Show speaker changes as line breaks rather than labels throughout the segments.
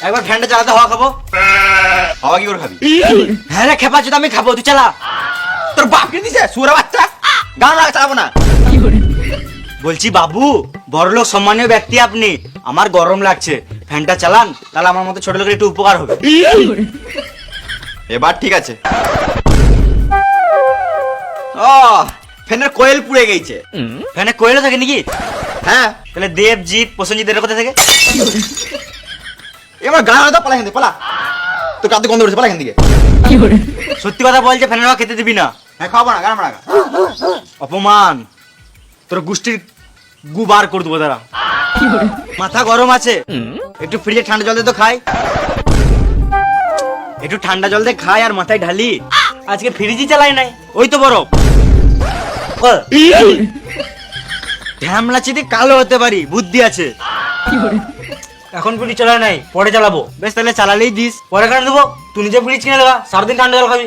একবার ফ্যানটা চালাতে হাওয়া খাবো।
হাওয়া কি করে খাবি?
হ্যাঁ রে খেপা চোদা, আমি খাবো, তুই চালা।
তোর বাপ কিনে দিছে সুরা বাচ্চা, গান লাগা চালাবো না।
বলছি বাবু, বড়লোক সম্মানীয় ব্যক্তি আপনি, আমার গরম লাগছে, ফ্যানটা চালান, তাহলে আমার মতো ছোট লোকের একটু উপকার হবে।
এবার ঠিক আছে। ও ফ্যানের কোয়েল পুড়ে গেছে।
ফ্যানে কোয়েলও থাকে নাকি?
হ্যাঁ
তাহলে দেবজিৎ প্রসেনজিৎ এর কোথা থেকে?
এবার গান আলাদা, পালা এখান থেকে, পালা। তোর কাঁদতে গন্ধ উঠেছে, পালা এখান থেকে।
সত্যি কথা বলছে, ফ্যানের হাওয়া খেতে দিবি না।
হ্যাঁ খাবো না, গান মারা।
অপমান, তোর গোষ্ঠীর গু বার করে দেবো তারা। মাথা গরম আছে, একটু ফ্রিজে ঠান্ডা জল দিয়ে তো খাই, একটু ঠান্ডা জল দিয়ে খাই আর মাথায় ঢালি। আজকে ফ্রিজই চালাই নাই, ওই তো বরফ। ঢ্যামলা চিঠি কালো হতে পারি, বুদ্ধি আছে। এখন ফ্রিজ চালাই নাই, পরে চালাবো। বেশ তাহলে চালালেই দিস, পরে কেন দেবো? তুই নিজে ফ্রিজ কিনে নেবা, সারাদিন ঠান্ডা জল খাবি।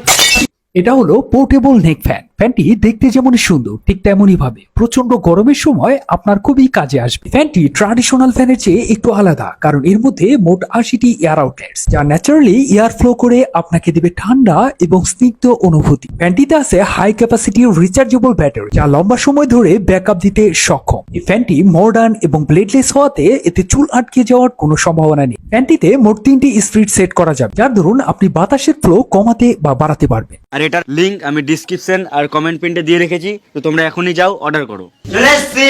এটা হলো পোর্টেবল নেক ফ্যান। ফ্যানটি দেখতে যেমন সুন্দর ঠিক তেমনই ভাবে প্রচন্ড গরমের সময় আপনার খুবই কাজে আসবে। ফ্যানটি ট্র্যাডিশনাল ফ্যানের চেয়ে একটু আলাদা, কারণ এর মধ্যে মোট 80টি এয়ার আউটলেটস, যা ন্যাচারালি এয়ার ফ্লো করে আপনাকে দেবে ঠান্ডা এবং স্নিগ্ধ অনুভূতি। ফ্যানটিতে আছে হাই ক্যাপাসিটি রিচার্জেবল ব্যাটারি, যা লম্বা সময় ধরে ব্যাকআপ দিতে সক্ষম। এই ফ্যানটি মডার্ন এবং ব্লেডলেস হওয়াতে এতে চুল আটকে যাওয়ার কোনো সম্ভাবনা নেই। ফ্যানটিতে মোট 3টি স্পিড সেট করা যাবে, যার দরুন আপনি বাতাসের ফ্লো কমাতে বা বাড়াতে পারবেন।
আর এটার লিংক আমি ডিসক্রিপশন আর কমেন্ট পিনটে দিয়ে রেখেছি, তো তোমরা এখনই যাও অর্ডার করো। চলে এসছি।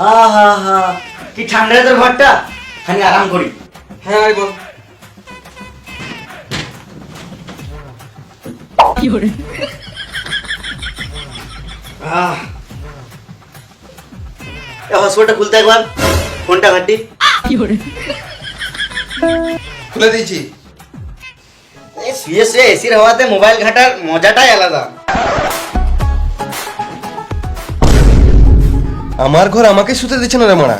আহা, কি ঠান্ডা রে তোর ঘরটা, খালি আরাম করি।
হ্যাঁ ভাই বল।
হসপিটালটা খুলতে একবার, ফোনটা ঘাটি।
খুলে দিয়েছি।
শুয়ে শুয়ে এসির হাওয়াতে মোবাইল ঘাটার মজাটাই আলাদা।
আমার ঘর আমাকে শুতে দিচ্ছে না রে মারা।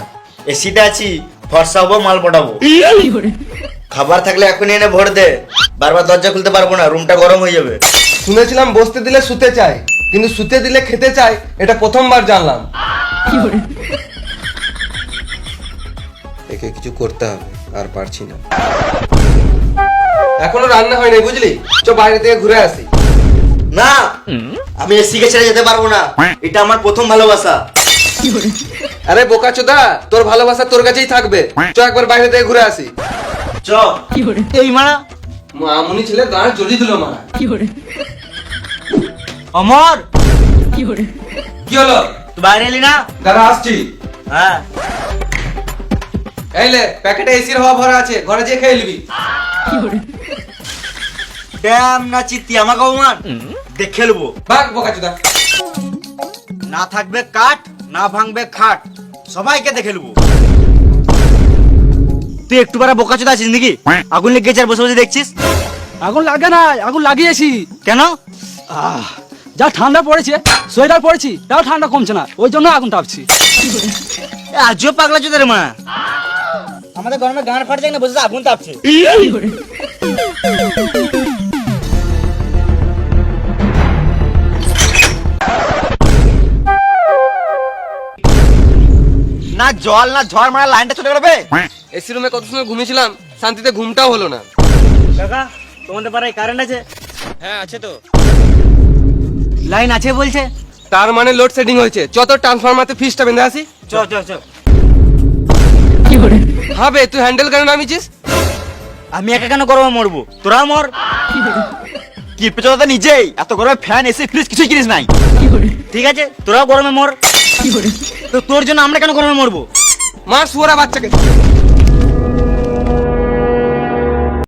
এসিতে আছি, ফর্সা হবো, মাল পটাবো। খাবার থাকলে এখনই এনে ভর দে, বারবার দরজা খুলতে পারবো না, রুমটা গরম হয়ে যাবে।
শুনেছিলাম বসতে দিলে শুতে চায়, কিন্তু শুতে দিলে খেতে চায়, এটা প্রথমবার জানলাম।
একে কিছু করতে হবে, আর পারছি না।
এখনো রান্না হয়নি বুঝলি, চ বাইরে থেকে ঘুরে আসি।
না, আমি এসিকে ছেড়ে যেতে পারবো না, এটা আমার প্রথম ভালোবাসা।
আরে বোকাচোদা, তোর ভালোবাসা তোর কাছেই থাকবে, চ একবার বাইরে থেকে ঘুরে আসি।
চ। এই মারা
মামুনি ছেলে গান জ্বলি দিল মারা।
অমর,
কি হলো?
তুই বাইরে এলি না?
দাঁড়া আসছি।
হ্যাঁ,
এই লে, প্যাকেটে এসির হাওয়া ভরা আছে, ঘরে যেয়ে খেয়ে নিবি।
ড্যাম না চিত্তি আমাকে অপমান, দেখে নেবো।
ভাগ বোকাচোদা।
না থাকবে কাঠ, না ভাঙবে খাট, সবাইকে দেখে নেবো। তুই একটু পারা বোকাচোদা আছিস নাকি? আগুন লেগেছে আর বসে বসে দেখছিস?
আগুন লাগে না, আগুন লাগিয়েছি।
কেন?
যা ঠান্ডা পড়েছে, সোয়েটার পরেছি, তাও ঠান্ডা কমছে না, ওই জন্য আগুন তাপছি।
আজও পাগলা চোদার মা, আমাদের গরমে গান ফাটছে না, বসে আগুন তাপছে।
না জল না ঝড় মারা, লাইনটা চলে গেল বে।
এসি রুমে কত সময় ঘুমিয়েছিলাম, শান্তিতে ঘুমটাও হলো না।
কাকা, তোমাদের পাড়ায় কারেন্ট আছে?
হ্যাঁ আছে তো।
লাইন আছে বলছে।
তার মানে লোড সেটিং হয়েছে, যত ট্রান্সফরমারতে ফিসটা বেঁধে আসি।
চ চ চ।
হবে, তুই হ্যান্ডেল কেন নামিয়েছিস?
আমি একা কেন গরমে মরবো, তোরা মর।
কি পেছনে তো নিজেই এত গরমে ফ্যান এসি ফ্রিজ কিছুই কিনিস নাই।
ঠিক আছে, তোরাও গরমে মর, তো তোর জন্য আমরা কেন গরমে মরবো?
মার শুয়োরা বাচ্চাকে।